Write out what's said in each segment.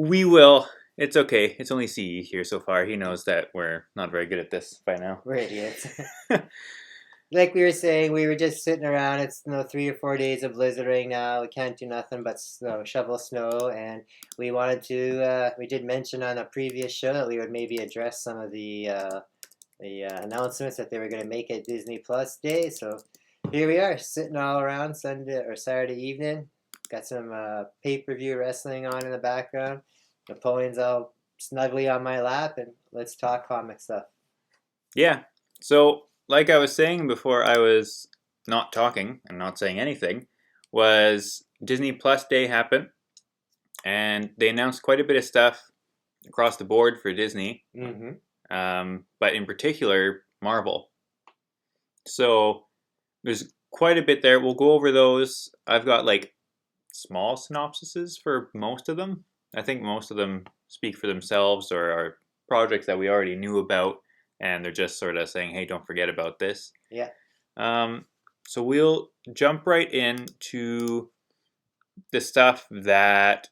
We will. It's okay. It's only CE here so far. He knows that we're not very good at this by now. We're idiots. Like we were saying, we were just sitting around. It's 3 or 4 days of blizzarding now. We can't do nothing but shovel snow. And we wanted to. We did mention on a previous show that we would maybe address some of the announcements that they were going to make at Disney Plus Day. So here we are, sitting all around Sunday or Saturday evening. Got some pay-per-view wrestling on in the background. Napoleon's all snugly on my lap, and let's talk comic stuff. Yeah. So, like I was saying before I was not talking and not saying anything, was Disney Plus Day happened, and they announced quite a bit of stuff across the board for Disney, but in particular, Marvel. So, there's quite a bit there. We'll go over those. I've got like small synopsises for most of them. I think most of them speak for themselves or are projects that we already knew about, and they're just sort of saying, hey, don't forget about this. Yeah. So we'll jump right into the stuff that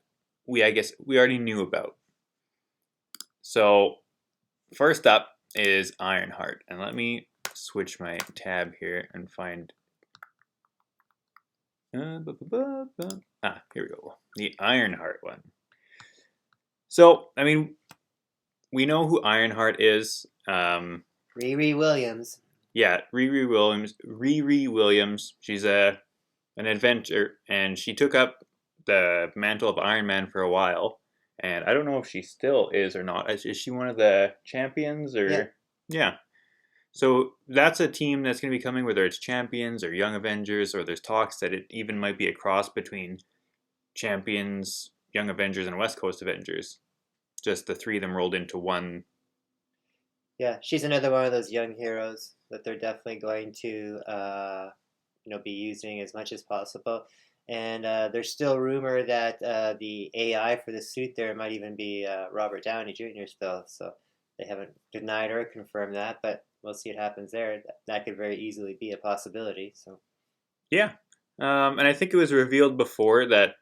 I guess we already knew about. So first up is Ironheart. And let me switch my tab here and find... here we go. The Ironheart one. So, I mean, we know who Ironheart is. Riri Williams. Yeah, Riri Williams. She's an adventurer, and she took up the mantle of Iron Man for a while. And I don't know if she still is or not. Is she one of the champions? Or yeah. So that's a team that's going to be coming, whether it's Champions or Young Avengers, or there's talks that it even might be a cross between Champions, Young Avengers, and West Coast Avengers. Just the three of them rolled into one. Yeah, she's another one of those young heroes that they're definitely going to, be using as much as possible. And there's still rumor that the AI for the suit there might even be Robert Downey Jr. still. So they haven't denied or confirmed that, but we'll see what happens there. That could very easily be a possibility. So yeah, and I think it was revealed before that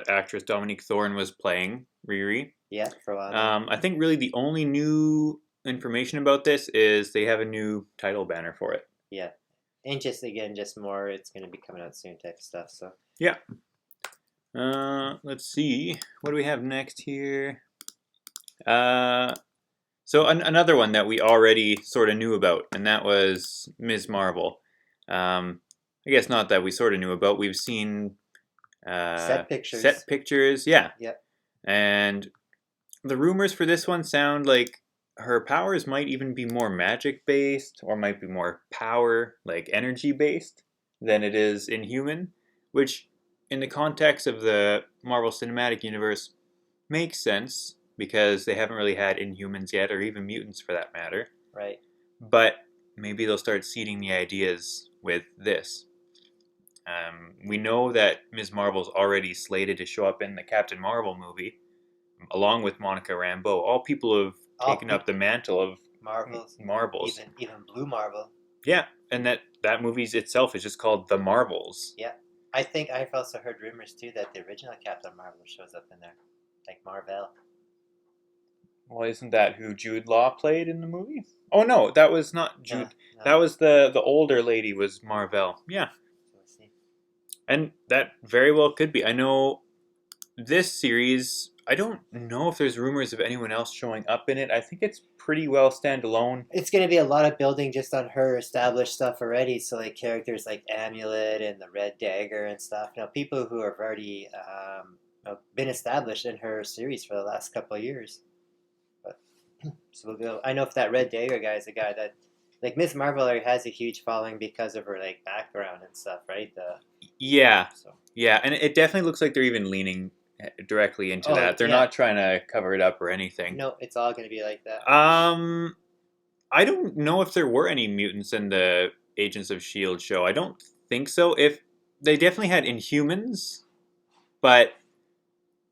actress Dominique Thorne was playing Riri. Yeah, for a while. I think really the only new information about this is they have a new title banner for it. Yeah, and just more. It's going to be coming out soon type of stuff. So yeah. Let's see. What do we have next here? So another one that we already sort of knew about, and that was Ms. Marvel. I guess not that we sort of knew about. We've seen set pictures. Set pictures, yeah. Yeah. And the rumors for this one sound like her powers might even be more magic-based, or might be more power, like energy-based, than it is Inhuman, which, in the context of the Marvel Cinematic Universe, makes sense, because they haven't really had Inhumans yet, or even mutants for that matter. Right. But maybe they'll start seeding the ideas with this. We know that Ms. Marvel's already slated to show up in the Captain Marvel movie, along with Monica Rambeau. All people who have taken up the mantle of Marvels. Even Blue Marvel. Yeah, and that movie itself is just called The Marvels. Yeah. I think I've also heard rumors, too, that the original Captain Marvel shows up in there. Like Marvel. Well, isn't that who Jude Law played in the movie? Oh, no, that was not Jude. No. That was the older lady was Marvel. Yeah. And that very well could be. I know this series, I don't know if there's rumors of anyone else showing up in it. I think it's pretty well standalone. It's going to be a lot of building just on her established stuff already. So like characters like Amulet and the Red Dagger and stuff. People who have already been established in her series for the last couple of years. But so we'll go. I know if that Red Dagger guy is a guy that, like, Ms. Marvel already has a huge following because of her like background and stuff, right? Yeah, and it definitely looks like they're even leaning directly into that. They're not trying to cover it up or anything. No, it's all going to be like that. I don't know if there were any mutants in the Agents of S.H.I.E.L.D. show. I don't think so. If they definitely had Inhumans, but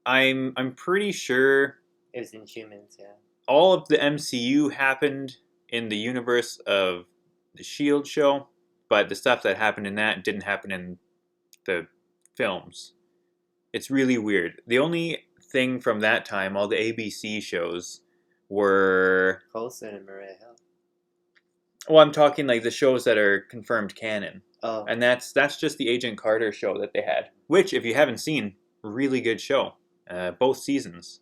I'm pretty sure it was Inhumans. Yeah. All of the MCU happened in the universe of the S.H.I.E.L.D. show, but the stuff that happened in that didn't happen in the films. It's really weird. The only thing from that time, all the ABC shows were... Coulson and Maria Hill. Well, I'm talking like the shows that are confirmed canon. Oh. And that's just the Agent Carter show that they had. Which, if you haven't seen, really good show. Both seasons.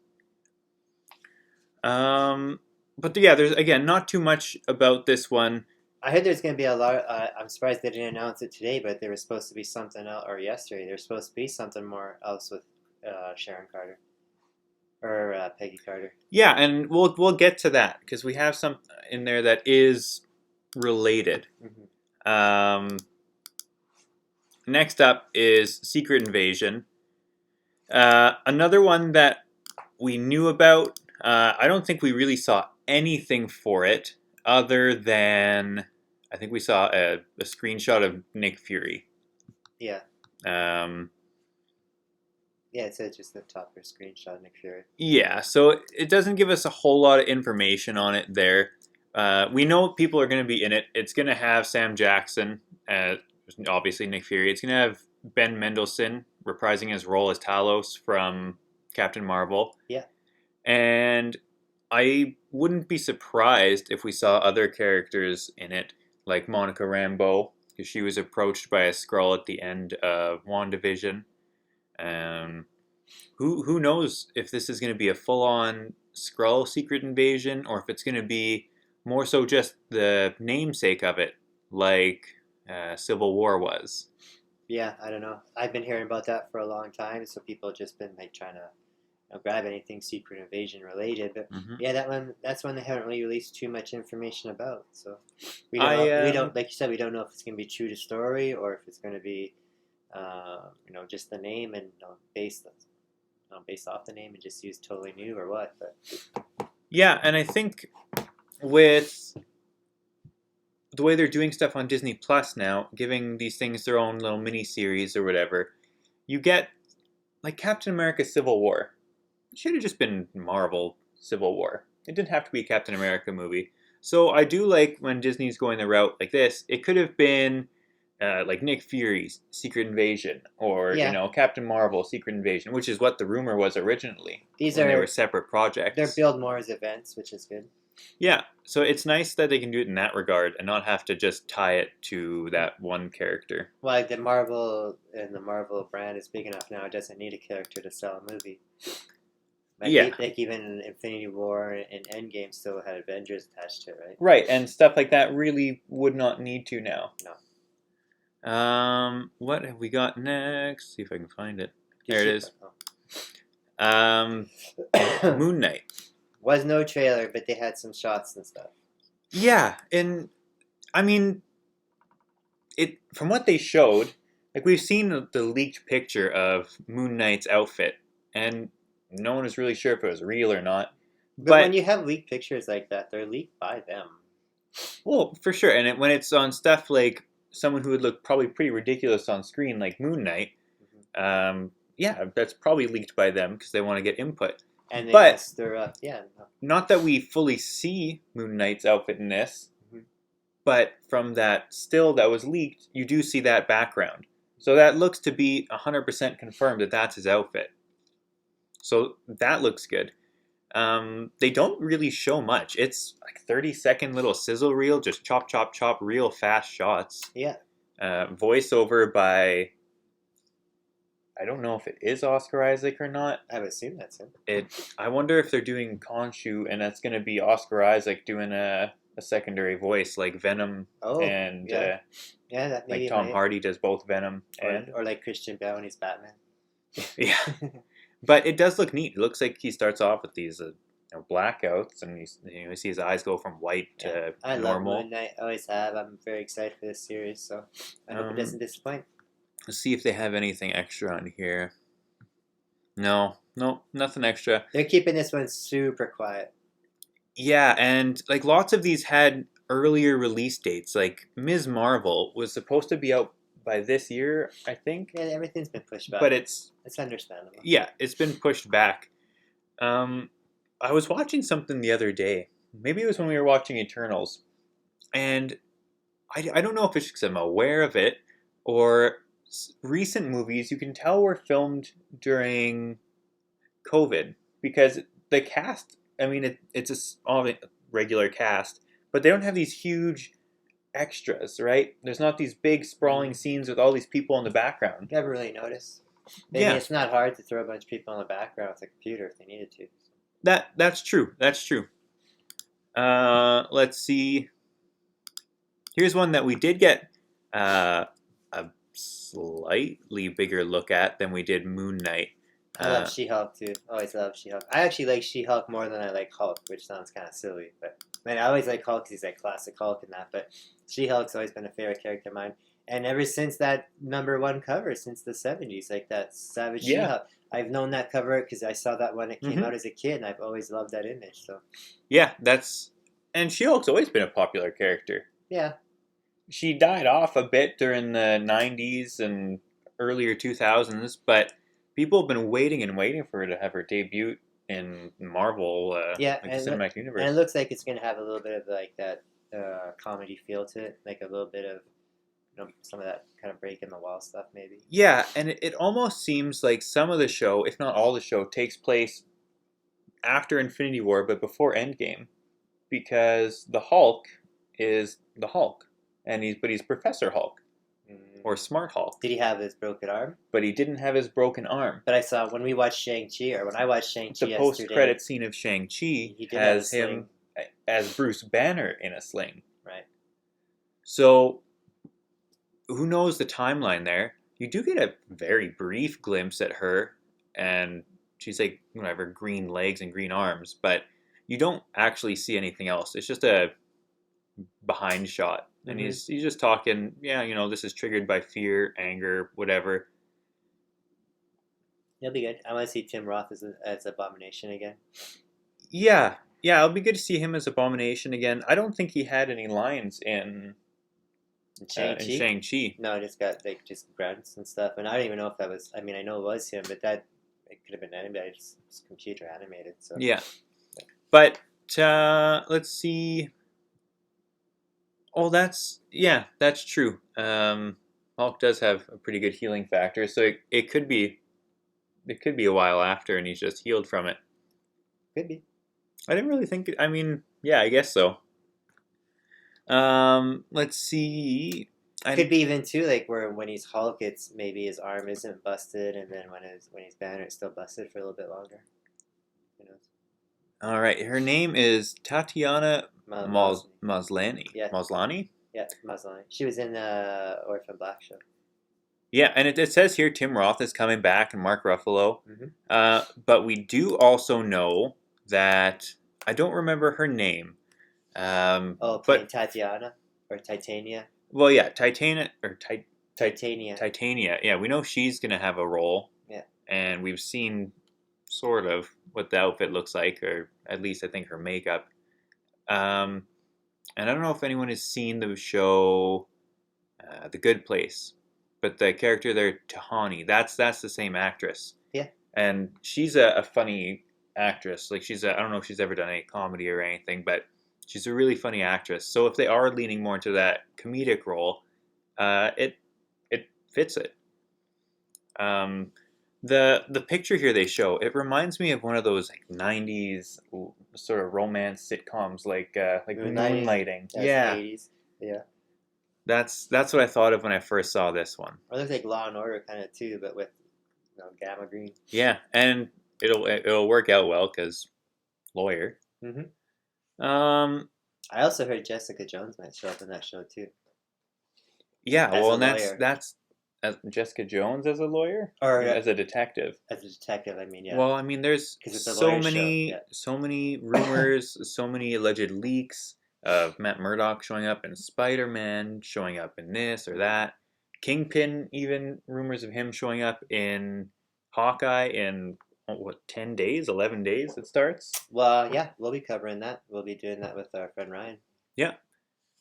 But yeah, there's, again, not too much about this one. I heard there's going to be a lot. I'm surprised they didn't announce it today, but there was supposed to be something else, or yesterday. There's supposed to be something more else with Sharon Carter or Peggy Carter. Yeah, and we'll get to that because we have some in there that is related. Mm-hmm. Next up is Secret Invasion. Another one that we knew about. I don't think we really saw anything for it other than I think we saw a screenshot of Nick Fury. Yeah. Yeah, it says just the top of screenshot of Nick Fury. Yeah, so it doesn't give us a whole lot of information on it there. We know people are going to be in it. It's going to have Sam Jackson, obviously Nick Fury. It's going to have Ben Mendelsohn reprising his role as Talos from Captain Marvel. Yeah. And I wouldn't be surprised if we saw other characters in it, like Monica Rambeau, because she was approached by a Skrull at the end of WandaVision. Who knows if this is going to be a full-on Skrull Secret Invasion, or if it's going to be more so just the namesake of it, like Civil War was. Yeah, I don't know. I've been hearing about that for a long time, so people have just been like trying to grab anything Secret Invasion related. But yeah, that's one they haven't really released too much information about. So we don't like you said, we don't know if it's going to be true to story or if it's going to be just the name and based off the name and just use totally new or what. But yeah, and I think with the way they're doing stuff on Disney Plus now, giving these things their own little mini series or whatever, you get like Captain America Civil War. It should have just been Marvel Civil War. It didn't have to be a Captain America movie. So I do like when Disney's going the route like this. It could have been like Nick Fury's Secret Invasion or Captain Marvel Secret Invasion, which is what the rumor was originally. They were separate projects. They're billed more as events, which is good. Yeah, so it's nice that they can do it in that regard and not have to just tie it to that one character. Well, like the Marvel brand is big enough now; it doesn't need a character to sell a movie. Like even Infinity War and Endgame still had Avengers attached to it, right? Right, and stuff like that really would not need to now. No. What have we got next? See if I can find it. There it is. Moon Knight. Was no trailer, but they had some shots and stuff. Yeah, and I mean, from what they showed, like we've seen the leaked picture of Moon Knight's outfit, and no one is really sure if it was real or not. But when you have leaked pictures like that, they're leaked by them. Well, for sure, and when it's on stuff like someone who would look probably pretty ridiculous on screen, like Moon Knight, yeah, that's probably leaked by them because they want to get input. And not that we fully see Moon Knight's outfit in this, but from that still that was leaked, you do see that background. So that looks to be 100% confirmed that that's his outfit. So that looks good. They don't really show much. It's like 30-second little sizzle reel, just chop, chop, chop, real fast shots. Yeah. Voiceover by... I don't know if it is Oscar Isaac or not. I would assume that's him. I wonder if they're doing Khonshu and that's going to be Oscar Isaac doing a secondary voice like Venom and that like Tom Hardy does both Venom or like Christian Bale when he's Batman. Yeah, but it does look neat. It looks like he starts off with these blackouts and you see his eyes go from white to normal. I love Moon Knight. I always have. I'm very excited for this series, so I hope it doesn't disappoint. Let's see if they have anything extra on here. No, nothing extra. They're keeping this one super quiet. Yeah, and like lots of these had earlier release dates. Like Ms. Marvel was supposed to be out by this year, I think. Yeah, everything's been pushed back. But it's understandable. Yeah, it's been pushed back. I was watching something the other day. Maybe it was when we were watching Eternals. And I don't know if it's because I'm aware of it or recent movies you can tell were filmed during COVID because the cast. I mean, it's all regular cast, but they don't have these huge extras, right? There's not these big sprawling scenes with all these people in the background. Never really noticed. I mean, it's not hard to throw a bunch of people in the background with a computer if they needed to. That's true. That's true. Let's see. Here's one that we did get a slightly bigger look at than we did Moon Knight. I love She-Hulk too. Always love She-Hulk. I actually like She-Hulk more than I like Hulk, which sounds kind of silly, but I always like Hulk because he's like classic Hulk and that. But She-Hulk's always been a favorite character of mine, and ever since that #1 cover, since the '70s, like that Savage She-Hulk, I've known that cover because I saw that when it came out as a kid, and I've always loved that image. So yeah, and She-Hulk's always been a popular character. Yeah. She died off a bit during the '90s and earlier 2000s, but people have been waiting and waiting for her to have her debut in Marvel, like the cinematic universe. And it looks like it's going to have a little bit of like that comedy feel to it, like a little bit of some of that kind of break in the wall stuff, maybe. Yeah, and it almost seems like some of the show, if not all the show, takes place after Infinity War, but before Endgame, because the Hulk is the Hulk, and he's Professor Hulk. Or Smart Hulk. Did he have his broken arm? But he didn't have his broken arm. But I saw when we watched Shang-Chi, or when I watched Shang-Chi the post-credit scene of Shang-Chi has him as Bruce Banner in a sling. Right. So, who knows the timeline there? You do get a very brief glimpse at her, and she's like, whatever, green legs and green arms, but you don't actually see anything else. It's just a behind shot. And he's just talking, this is triggered by fear, anger, whatever. It'll be good. I want to see Tim Roth as Abomination again. Yeah, it'll be good to see him as Abomination again. I don't think he had any lines in Shang-Chi. No, just got just grunts and stuff. And I don't even know if that was, I know it was him, but it could have been anybody. It's computer animated. So yeah. But let's see. Oh, that's true. Hulk does have a pretty good healing factor, so it could be a while after, and he's just healed from it. Could be. I didn't really think. I guess so. Let's see. Could be even too, like where when he's Hulk, it's maybe his arm isn't busted, and then when he's Banner, it's still busted for a little bit longer. Who knows? All right, her name is Tatiana Maslany. Yeah. Maslany? Yeah, Maslany. She was in the Orphan Black show. Yeah, and it says here Tim Roth is coming back and Mark Ruffalo. Mm-hmm. But we do also know that I don't remember her name. But Tatiana or Titania. Well, yeah, Titania. Titania. Yeah, we know she's gonna have a role. Yeah. And we've seen sort of what the outfit looks like, or at least I think her makeup. And I don't know if anyone has seen the show The Good Place, but the character there, Tahani, that's the same actress. Yeah. And she's a funny actress. Like I don't know if she's ever done any comedy or anything, but she's a really funny actress. So if they are leaning more into that comedic role, it fits it. The picture here they show, it reminds me of one of those like 90s sort of romance sitcoms, like Moonlighting. Yeah. 80s. Yeah. That's what I thought of when I first saw this one. Or it looks like Law and Order kind of too, but with gamma green. Yeah, and it'll work out well because lawyer. Mm-hmm. I also heard Jessica Jones might show up in that show too. Yeah, that's Jessica Jones as a lawyer or as a detective. As a detective, yeah. Well, there's so many rumors, so many alleged leaks of Matt Murdock showing up in SpiderMan, showing up in this or that. Kingpin, even rumors of him showing up in Hawkeye in 10 days, 11 days it starts. Well, yeah, we'll be covering that. We'll be doing that with our friend Ryan. Yeah.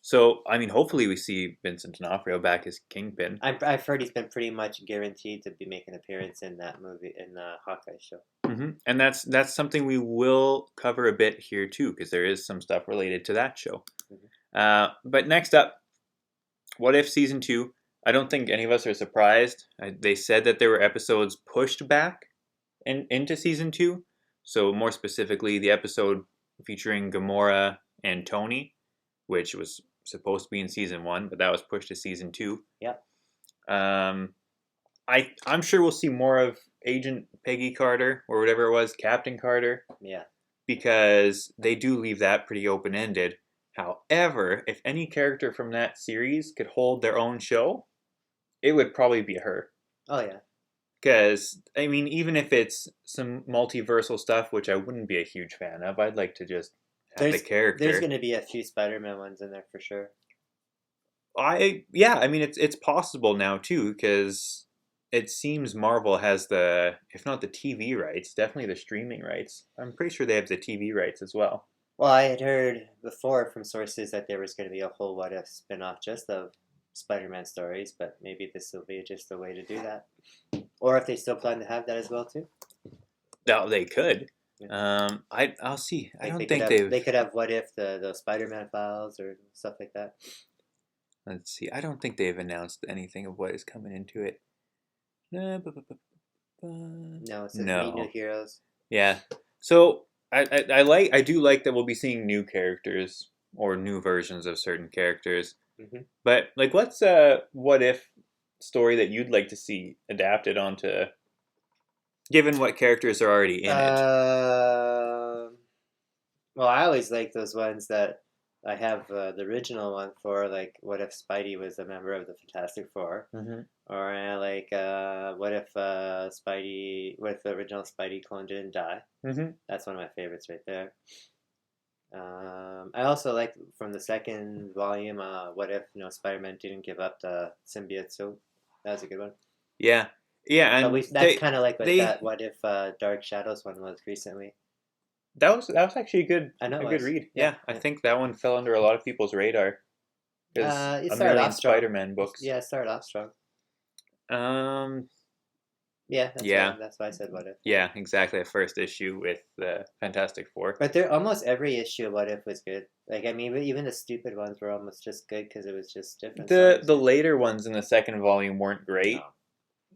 So, hopefully we see Vincent D'Onofrio back as Kingpin. I've heard he's been pretty much guaranteed to be making an appearance in that movie, in the Hawkeye show. Mm-hmm. And that's something we will cover a bit here too, because there is some stuff related to that show. Mm-hmm. But next up, What If Season 2. I don't think any of us are surprised. They said that there were episodes pushed back into season 2. So more specifically, the episode featuring Gamora and Tony, which was supposed to be in season 1, but that was pushed to season 2. Yep. I'm sure we'll see more of Agent Peggy Carter, or whatever it was, Captain Carter. Yeah. Because they do leave that pretty open-ended. However, if any character from that series could hold their own show, it would probably be her. Oh, yeah. Because, I mean, even if it's some multiversal stuff, which I wouldn't be a huge fan of, I'd like to just have the character. There's going to be a few SpiderMan ones in there for sure. I mean, it's possible now, too, because it seems Marvel has if not the TV rights, definitely the streaming rights. I'm pretty sure they have the TV rights as well. Well, I had heard before from sources that there was going to be a whole What If spin-off just of Spider-Man stories, but maybe this will be just a way to do that. Or if they still plan to have that as well, too. No, they could. Yeah. I'll see. I don't they think they could have What If the Spider-Man files or stuff like that. Let's see. I don't think they've announced anything of what is coming into it. No, it says Meet New Heroes. Yeah. So I do like that we'll be seeing new characters or new versions of certain characters. Mm-hmm. But like, what's a What If story that you'd like to see adapted onto, given what characters are already in it? Well, I always like those ones that I have the original one for, like, what if Spidey was a member of the Fantastic Four? Mm-hmm. Or like, what if the original Spidey clone didn't die? Mm-hmm. That's one of my favorites right there. I also like from the second volume, what if Spider-Man didn't give up the symbiote suit? That was a good one. Yeah, and that's kind of like that what if Dark Shadows one was recently. That was actually a good read. Yeah, I think that one fell under a lot of people's radar. It started off strong. Spider-Man books. Yeah, it started off strong. Yeah, that's why I said what if. Yeah, exactly. The first issue with the Fantastic Four. But almost every issue of What If was good. Like, I mean, even the stupid ones were almost just good because it was just different. The later ones in the second volume weren't great,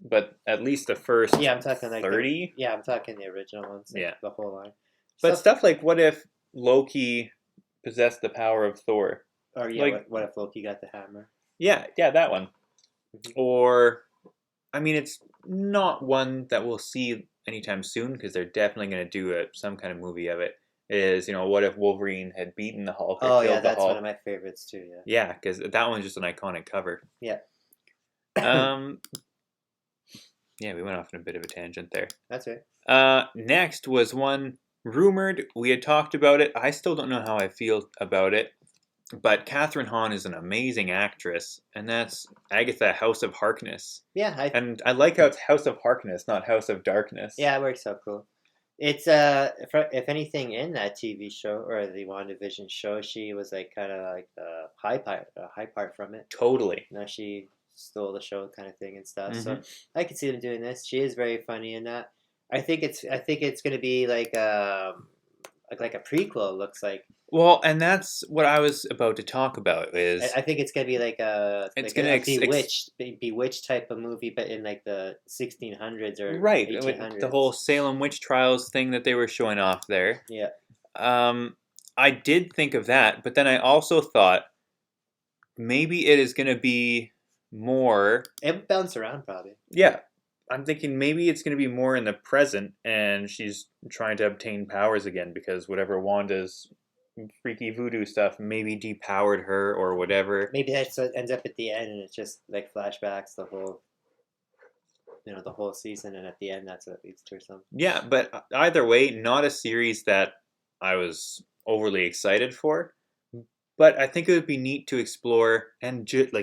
but at least the first I'm talking like 30. I'm talking the original ones. Like the whole line. But stuff like what if Loki possessed the power of Thor? Or what if Loki got the hammer? Yeah, that one. Mm-hmm. Or, I mean, it's not one that we'll see anytime soon because they're definitely going to do some kind of movie of it. Is what if Wolverine had beaten the Hulk? Oh yeah, that's one of my favorites too. Yeah. Yeah, because that one's just an iconic cover. Yeah. Yeah, we went off on a bit of a tangent there. That's right. Next was one rumored. We had talked about it. I still don't know how I feel about it. But Katherine Hahn is an amazing actress, and that's Agatha House of Harkness. Yeah, I like how it's House of Harkness, not House of Darkness. Yeah, it works out cool. It's if anything in that TV show or the WandaVision show, she was like kind of like the high part from it. Totally. She stole the show kind of thing and stuff. Mm-hmm. So I could see them doing this. She is very funny in that. I think it's going to be like a prequel. It looks like. Well, and that's what I was about to talk about. I think it's going to be like a Bewitched type of movie, but in like the 1600s or 1800s. The whole Salem witch trials thing that they were showing off there. Yeah. I did think of that, but then I also thought maybe it is going to be more. It would bounce around probably. Yeah. I'm thinking maybe it's going to be more in the present, and she's trying to obtain powers again because whatever Wanda's freaky voodoo stuff maybe depowered her or whatever. Maybe that ends up at the end, and it's just like flashbacks the whole season, and at the end that's what it leads to or something. Yeah, but either way, not a series that I was overly excited for. But I think it would be neat to explore, and just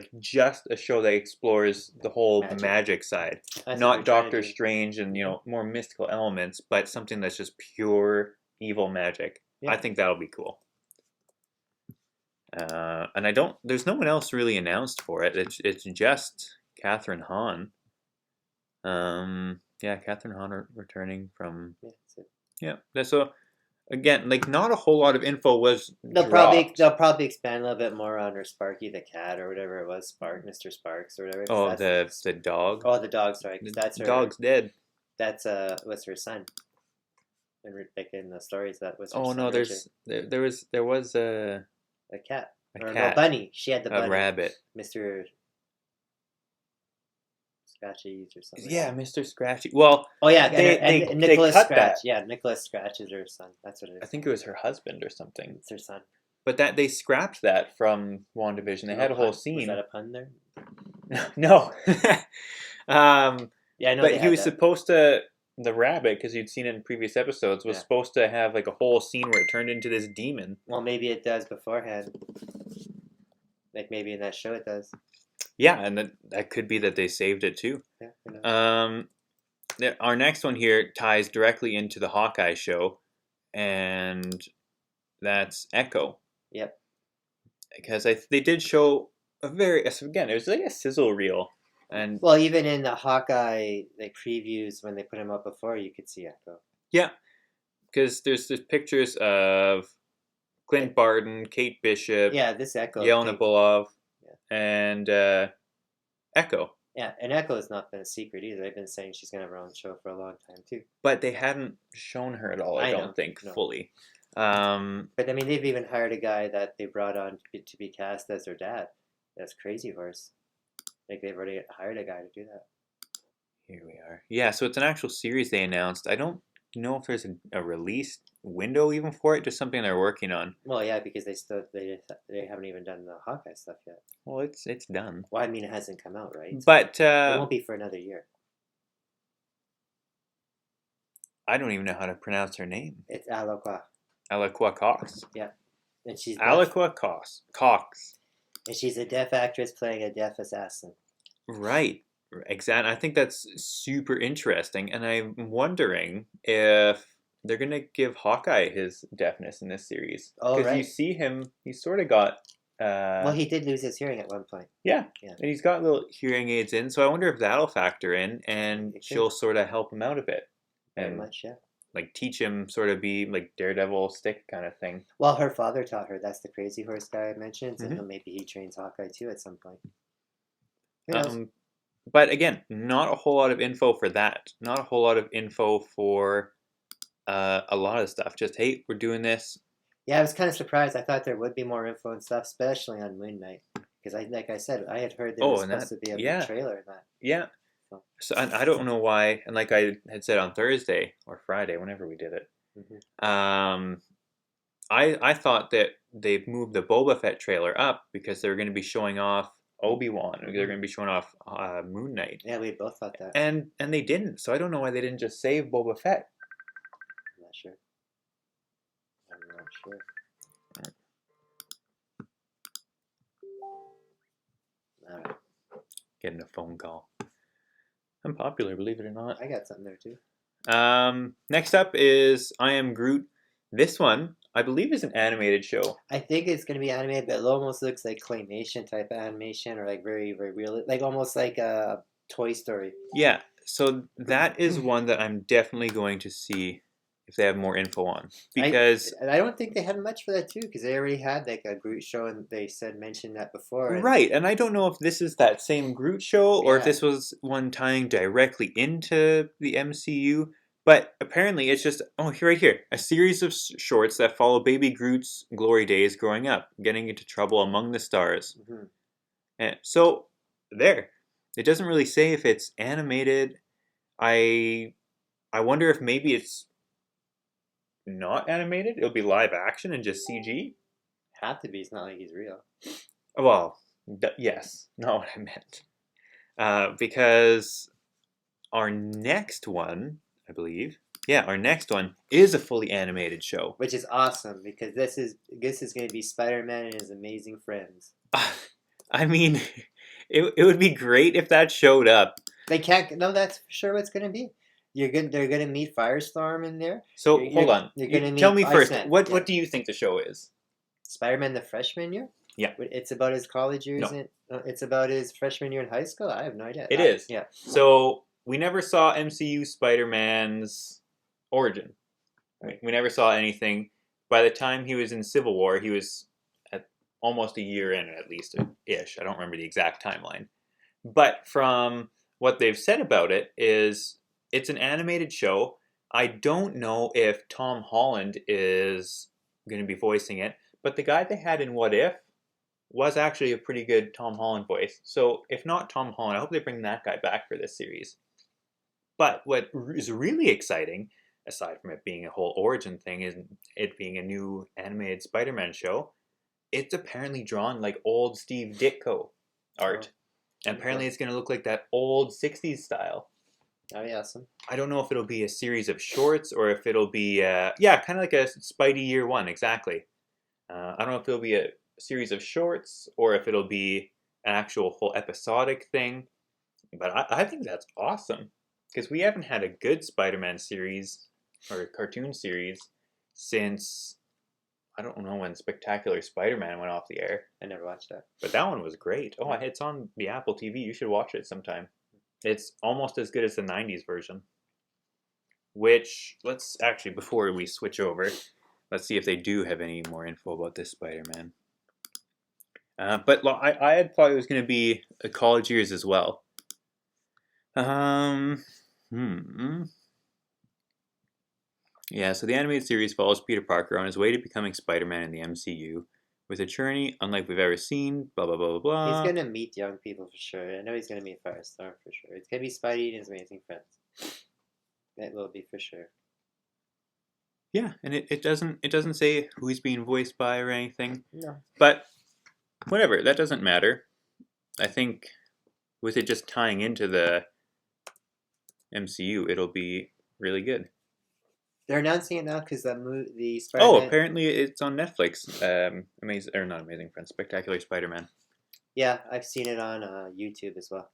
a show that explores the whole magic side, not Doctor Strange and more mystical elements, but something that's just pure evil magic. Yeah. I think that'll be cool. And there's no one else really announced for it. It's just Katherine Hahn. Katherine Hahn returning from. Yeah. So. Again, not a whole lot of info was dropped. They'll probably expand a little bit more on her Sparky the cat or whatever it was, Mr. Sparks or whatever. Oh, the dog. Oh, the dog. Sorry, because that's her. Dog's dead. That's was her son. And like in the stories, that was her Oh son no, originally. there was A cat. a Or cat, no, bunny. She had the a bunny. rabbit. Mr. Scratchies or something. Yeah, Mr. Scratchy. Well, Oh yeah, they Nicholas cut Scratch. that. Yeah, Nicholas Scratch is her son. That's what it is. I think it was her husband or something. It's her son. But that they scrapped that from WandaVision. They had a whole scene. Was that a pun there? No. Yeah, I know. But they he had was that. supposed to, the rabbit, because you'd seen it in previous episodes, was Yeah. supposed to have like a whole scene where it turned into this demon. Well, maybe it does beforehand. Like maybe in that show it does. Yeah, and that could be that they saved it too. Yeah. Who knows? Our next one here ties directly into the Hawkeye show, and that's Echo. Yep. Because they did show again, it was like a sizzle reel. And Well, even in the Hawkeye like previews when they put him up before, you could see Echo. yeah, because there's pictures of Clint Barton, Kate Bishop, Yeah, this Echo. Yelena Belov, Yeah. and Echo. Yeah, and Echo has not been a secret either. They've been saying she's gonna have her own show for a long time too. But they hadn't shown her at all. I know, don't think no. fully. But I mean, they've even hired a guy that they brought on to be cast as their dad. That's Crazy Horse. Like they've already hired a guy to do that. Here we are. Yeah, so it's an actual series they announced. I don't know if there's a release window even for it. Just something they're working on. Well, yeah, because they haven't even done the Hawkeye stuff yet. Well, it's done. Well, I mean, it hasn't come out, right? But it won't be for another year. I don't even know how to pronounce her name. It's Alaqua. Alaqua Cox. Yeah, and she's Alaqua Cox. And she's a deaf actress playing a deaf assassin. Right. Exactly. I think that's super interesting, and I'm wondering if they're gonna give Hawkeye his deafness in this series. Oh, Because right. you see him, he's sort of got. Well, he did lose his hearing at one point. Yeah, Yeah. and he's got little hearing aids in, so I wonder if that'll factor in, and It could. she'll sort of help him out a bit, Very and much, yeah. like teach him sort of be like Daredevil stick kind of thing. Well, her father taught her. That's the Crazy Horse guy I mentioned, Mhm. and maybe he trains Hawkeye too at some point. Who knows? But again, not a whole lot of info for that. Not a whole lot of info for a lot of stuff. Just, hey, we're doing this. Yeah, I was kind of surprised. I thought there would be more info and stuff, especially on Moon Knight, because like I said, I had heard there was supposed to be a big trailer in that. Yeah. So I don't know why, and like I had said on Thursday or Friday, whenever we did it, I thought that they've moved the Boba Fett trailer up because they were going to be showing off Obi-Wan. They're going to be showing off Moon Knight. Yeah, we both thought that. And they didn't. So I don't know why they didn't just save Boba Fett. I'm not sure. I'm not sure. All right. Getting a phone call. I'm popular, believe it or not. I got something there too. Next up is I Am Groot. This one, I believe, is an animated show. I think it's going to be animated, but it almost looks like claymation type of animation, or like very, very real, like almost like a Toy Story. Yeah, so that is one that I'm definitely going to see if they have more info on, because I don't think they had much for that too, because they already had like a Groot show, and they mentioned that before. Right, and I don't know if this is that same Groot show or if this was one tying directly into the MCU. But apparently it's just, right here, a series of shorts that follow baby Groot's glory days growing up, getting into trouble among the stars. Mm-hmm. And so, there. It doesn't really say if it's animated. I wonder if maybe it's not animated. It'll be live action and just CG. Have to be. It's not like he's real. Well, yes. Not what I meant. Because our next one, I believe. Yeah, our next one is a fully animated show. Which is awesome, because this is going to be SpiderMan and his amazing friends. I mean, it would be great if that showed up. They can't. No, that's for sure what's going to be. They're going to meet Firestorm in there. So, hold on. Tell me first, what do you think the show is? Spider-Man the freshman year? Yeah. It's about his college years? No. It's about his freshman year in high school? I have no idea. It is. Yeah. So, we never saw MCU Spider-Man's origin. Right? We never saw anything. By the time he was in Civil War, he was at almost a year in, at least-ish. I don't remember the exact timeline. But from what they've said about it is it's an animated show. I don't know if Tom Holland is going to be voicing it, but the guy they had in What If was actually a pretty good Tom Holland voice. So if not Tom Holland, I hope they bring that guy back for this series. But what is really exciting, aside from it being a whole origin thing, is it being a new animated Spider-Man show. It's apparently drawn like old Steve Ditko art. And apparently it's going to look like that old 60s style. That'd be awesome. I don't know if it'll be a series of shorts or if it'll be, kind of like a Spidey Year One, exactly. I don't know if it'll be a series of shorts or if it'll be an actual whole episodic thing. But I think that's awesome because we haven't had a good Spider-Man series or cartoon series since, I don't know when Spectacular Spider-Man went off the air. I never watched that. But that one was great. Oh, it's on the Apple TV. You should watch it sometime. It's almost as good as the 90s version. Which, let's actually, before we switch over, let's see if they do have any more info about this Spider-Man. But I had thought it was going to be a college years as well. Yeah, so the animated series follows Peter Parker on his way to becoming Spider-Man in the MCU. With a journey unlike we've ever seen, blah, blah, blah, blah, blah. He's going to meet young people for sure. I know he's going to meet Firestorm for sure. It's going to be Spidey and his amazing friends. It will be for sure. Yeah, and it doesn't say who he's being voiced by or anything. No. But whatever, that doesn't matter. I think with it just tying into the MCU, it'll be really good. They're announcing it now because the Spider-Man... Oh, apparently it's on Netflix. Not Amazing Friends, Spectacular Spider-Man. Yeah, I've seen it on YouTube as well.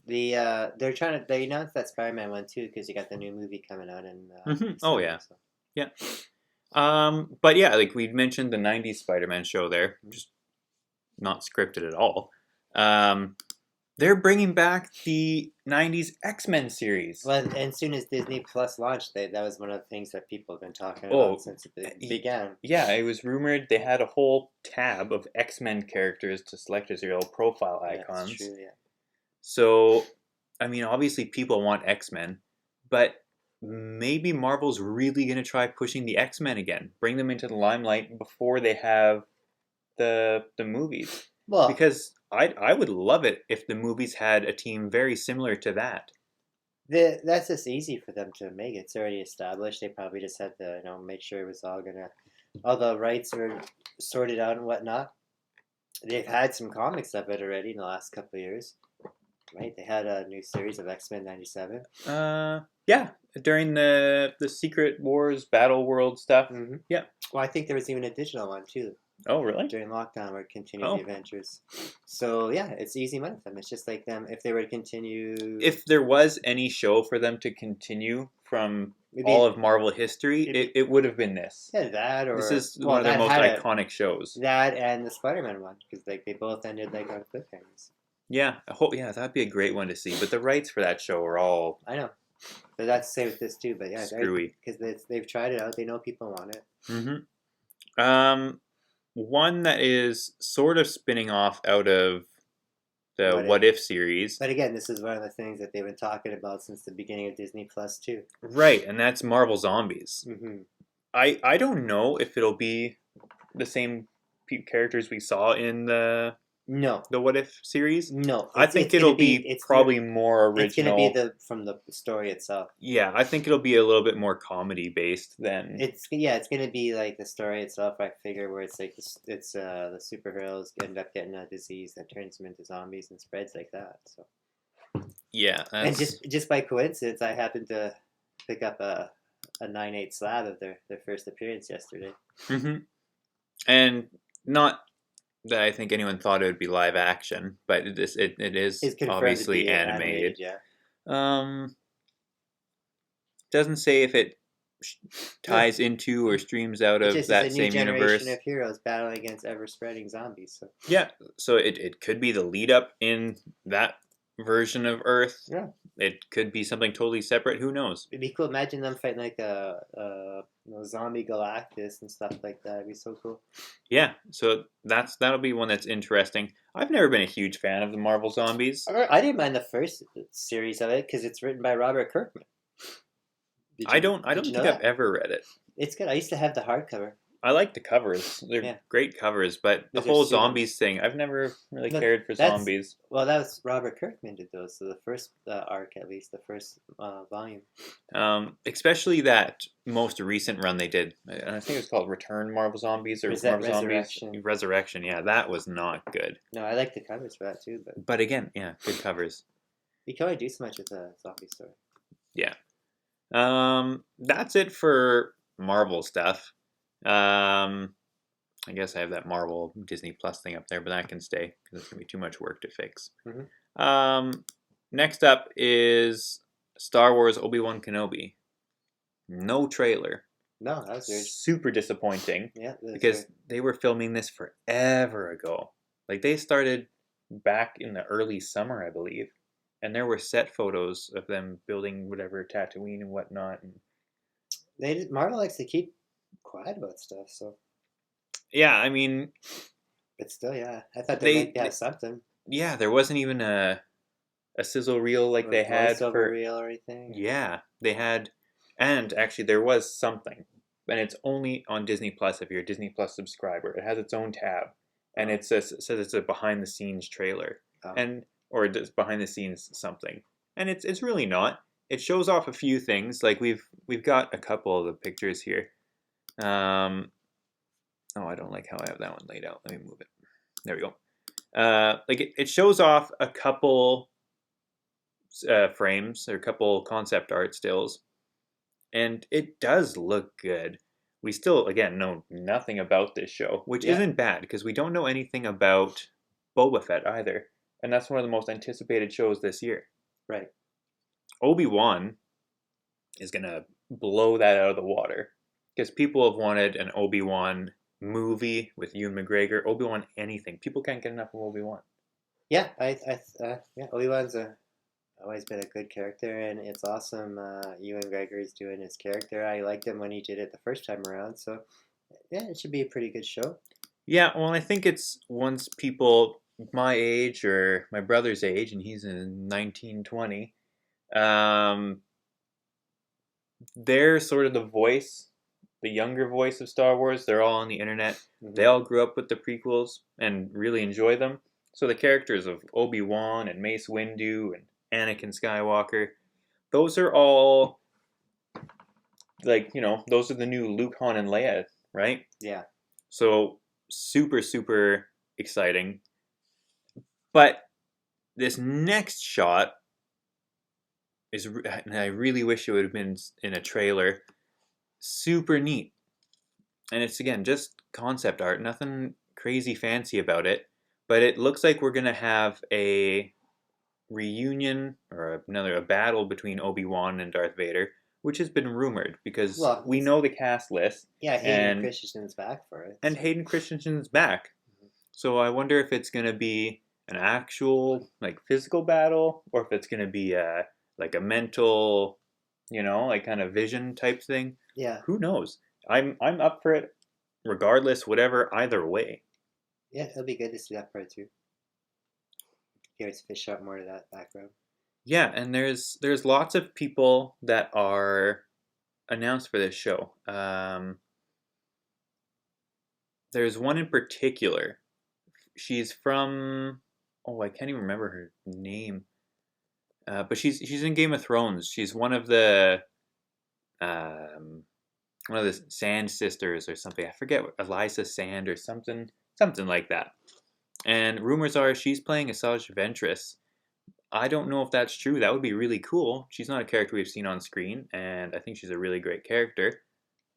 They announced that Spider-Man one too because you got the new movie coming out in. Oh yeah, so. Yeah. But yeah, like we mentioned the '90s Spider-Man show there, just not scripted at all. They're bringing back the '90s XMen series. Well, and as soon as Disney Plus launched, that was one of the things that people have been talking about since it began. Yeah, it was rumored they had a whole tab of XMen characters to select as your profile icons. That's true, yeah. So, I mean, obviously people want X-Men, but maybe Marvel's really going to try pushing the X-Men again. Bring them into the limelight before they have the movies. Well, because I would love it if the movies had a team very similar to that. That's just easy for them to make. It's already established. They probably just had to make sure it was all the rights are sorted out and whatnot. They've had some comics of it already in the last couple of years. Right, they had a new series of X-Men '97. Yeah, during the Secret Wars Battle World stuff. Mm-hmm. Yeah. Well, I think there was even a digital one too. Oh, really? During lockdown, where it continued the adventures. So yeah, it's easy money for them. It's just like them if they were to continue. If there was any show for them to continue from all of Marvel history, it would have been this. Yeah, that or this is one of their most iconic shows. That and the Spider-Man one because they both ended on cliffhangers. Yeah, that'd be a great one to see. But the rights for that show are all... I know. But that's the same with this too. But yeah, screwy. Because they've tried it out. They know people want it. Mm-hmm. One that is sort of spinning off out of the What If series. But again, this is one of the things that they've been talking about since the beginning of Disney Plus too. Right, and that's Marvel Zombies. Mm-hmm. I don't know if it'll be the same characters we saw in the What If series. No, I think it'll be probably more original. It's going to be from the story itself. Yeah, I think it'll be a little bit more comedy based than. It's going to be like the story itself. I figure where it's like the superheroes end up getting a disease that turns them into zombies and spreads like that. So. Yeah, and just by coincidence, I happened to pick up a 9/8 slab of their first appearance yesterday. Mm-hmm. And not that I think anyone thought it would be live action, but it is obviously animated. Yeah. Doesn't say if it ties into or streams out of that same universe. It's a new generation of heroes battling against ever-spreading zombies. So. Yeah, so it could be the lead up in that version of Earth. Yeah. it could be something totally separate. Who knows? It'd be cool. Imagine them fighting like zombie Galactus and stuff like that. It'd be so cool. Yeah, so that'll be one that's interesting. I've never been a huge fan of the Marvel zombies. I didn't mind the first series of it because it's written by Robert Kirkman. I don't think I've ever read it. It's good. I used to have the hardcover. I like the covers. They're great covers, but the whole zombies thing, I've never really cared for zombies. Well, that was Robert Kirkman did those, so the first arc, at least, the first volume. Especially that most recent run they did. I think it was called Return Marvel Zombies or Marvel Resurrection. Zombies. Resurrection, yeah, that was not good. No, I like the covers for that too. But again, yeah, good covers. You can only do so much with a zombie story. Yeah. That's it for Marvel stuff. I guess I have that Marvel Disney Plus thing up there, but that can stay because it's going to be too much work to fix. Mm-hmm. Next up is Star Wars Obi-Wan Kenobi. No trailer. No, that was weird. Super disappointing. Yeah, because they were filming this forever ago. Like they started back in the early summer, I believe. And there were set photos of them building whatever Tatooine and whatnot. And Marvel likes to keep quiet about stuff, so. Yeah, I mean. But still, yeah, I thought they might have something. Yeah, there wasn't even a sizzle reel like they had for reel or anything. Yeah, they had, and actually there was something, and it's only on Disney Plus if you're a Disney Plus subscriber. It has its own tab, and it says it's a behind the scenes trailer, or it's behind the scenes something, and it's really not. It shows off a few things. Like we've got a couple of the pictures here. Oh, I don't like how I have that one laid out. Let me move it. There we go. Like it shows off a couple frames or a couple concept art stills, and it does look good. We still, again, know nothing about this show, which isn't bad because we don't know anything about Boba Fett either, and that's one of the most anticipated shows this year. Right. Obi-Wan is gonna blow that out of the water because people have wanted an Obi-Wan movie with Ewan McGregor. Obi-Wan anything. People can't get enough of Obi-Wan. Yeah, Obi-Wan's always been a good character, and it's awesome. Ewan McGregor is doing his character. I liked him when he did it the first time around, so yeah, it should be a pretty good show. Yeah, well, I think it's once people my age or my brother's age, and he's in 1920, they're sort of the voice, the younger voice of Star Wars. They're all on the internet. Mm-hmm. They all grew up with the prequels and really enjoy them. So the characters of Obi-Wan and Mace Windu and Anakin Skywalker, those are all, like, those are the new Luke, Han, and Leia, right? Yeah. So super, super exciting. But this next shot is, and I really wish it would have been in a trailer, super neat. And it's, again, just concept art, nothing crazy fancy about it. But it looks like we're going to have a reunion or a battle between Obi-Wan and Darth Vader, which has been rumored because we know the cast list. Yeah, Hayden Christensen's back for it. And Hayden Christensen's back. Mm-hmm. So I wonder if it's going to be an actual, like, physical battle, or if it's going to be like a mental, like kind of vision type thing. Yeah. Who knows? I'm up for it regardless, whatever, either way. Yeah, it'll be good to see that part too. Here's fish out more to that background. Yeah, and there's lots of people that are announced for this show. There's one in particular. She's from, I can't even remember her name. But she's in Game of Thrones. She's one of the Sand sisters or something. I forget, Eliza Sand or something like that. And rumors are she's playing Asajj Ventress. I don't know if that's true. That would be really cool. She's not a character we've seen on screen, and I think she's a really great character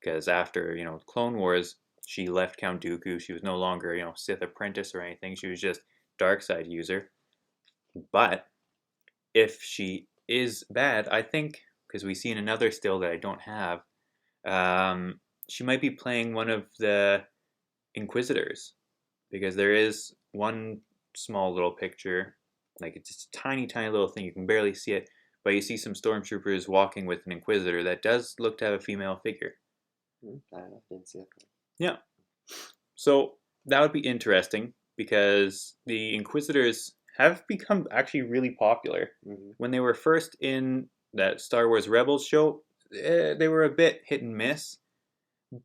because after, Clone Wars, she left Count Dooku. She was no longer, Sith apprentice or anything. She was just dark side user. But if she is bad, I think, because we see in another still that I don't have, she might be playing one of the Inquisitors, because there is one small little picture, like it's just a tiny, tiny little thing. You can barely see it, but you see some stormtroopers walking with an Inquisitor that does look to have a female figure. I don't know. Didn't see it. Yeah. So that would be interesting because the Inquisitors have become actually really popular. When they were first in that Star Wars Rebels show, they were a bit hit and miss.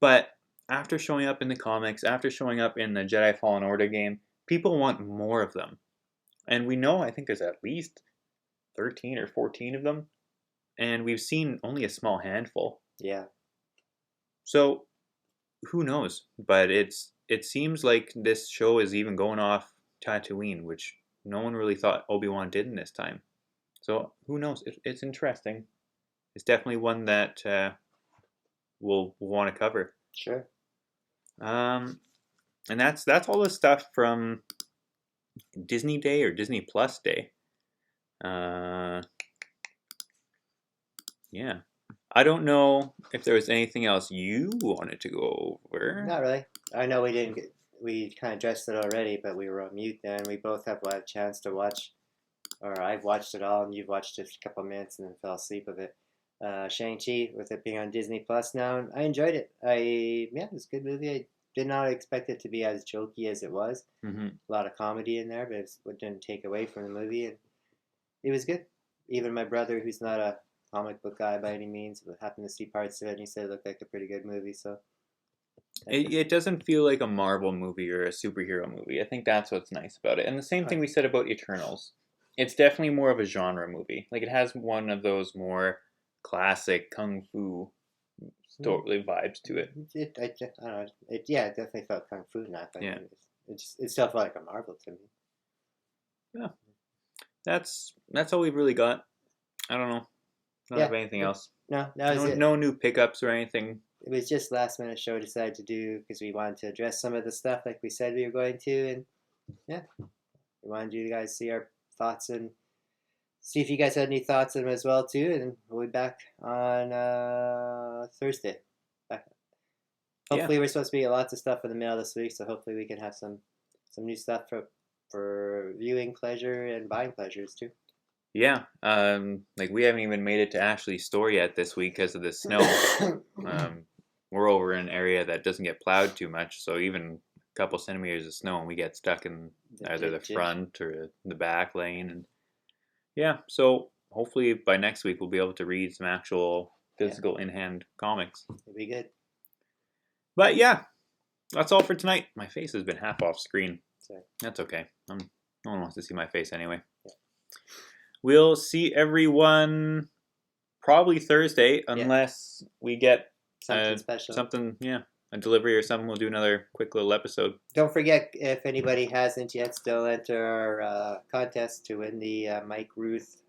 But after showing up in the comics, after showing up in the Jedi Fallen Order game, people want more of them. And we know, I think there's at least 13 or 14 of them. And we've seen only a small handful. Yeah. So, who knows? But it seems like this show is even going off Tatooine, which no one really thought Obi-Wan did in this time. So, who knows? It's interesting. It's definitely one that we'll want to cover. Sure. And that's all the stuff from Disney Day or Disney Plus Day. Yeah. I don't know if there was anything else you wanted to go over. Not really. I know we kind of addressed it already, but we were on mute then. We both have had a chance to watch, or I've watched it all, and you've watched it a couple of minutes and then fell asleep with it. Shang-Chi, with it being on Disney Plus now, and I enjoyed it. It was a good movie. I did not expect it to be as jokey as it was. A lot of comedy in there, but it didn't take away from the movie, and it was good. Even my brother, who's not a comic book guy by any means, but happened to see parts of it, and he said it looked like a pretty good movie. So it doesn't feel like a Marvel movie or a superhero movie. I think that's what's nice about it. And the same thing we said about Eternals. It's definitely more of a genre movie. Like, it has one of those more classic kung fu story vibes to it. I don't know. It definitely felt kung fu not, but it still felt like a Marvel to me. Yeah, that's all we've really got. I don't know. Don't have anything else. No, that was it. No new pickups or anything. It was just last minute show decided to do because we wanted to address some of the stuff like we said we were going to, and we wanted you guys see our thoughts and see if you guys had any thoughts on them as well too, and we'll be back on Thursday. Hopefully we're supposed to be lots of stuff in the mail this week, so hopefully we can have some new stuff for viewing pleasure and buying pleasures too. Yeah, like we haven't even made it to Ashley's store yet this week because of the snow. We're over in an area that doesn't get plowed too much, so even a couple centimeters of snow and we get stuck in either the front or the back lane. And yeah, so hopefully by next week we'll be able to read some actual physical in-hand comics. It'll be good. But yeah, that's all for tonight. My face has been half off screen. Sorry. That's okay. No one wants to see my face anyway. Yeah. We'll see everyone probably Thursday, unless we get something special. A delivery or something. We'll do another quick little episode. Don't forget, if anybody hasn't yet, still enter our contest to win the Mike Ruth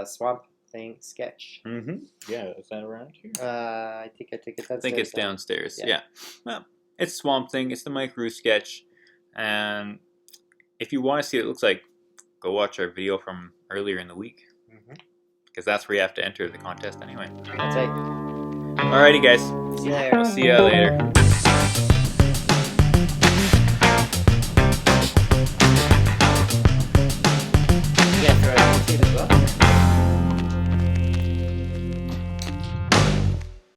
Swamp Thing sketch. Yeah, is that around here? I think it's downstairs. I think it's downstairs. Yeah. Well, it's Swamp Thing. It's the Mike Ruth sketch, and if you want to see what it looks like, go watch our video from earlier in the week, because that's where you have to enter the contest anyway. That's right. Alrighty, guys. See you later. We'll see you later.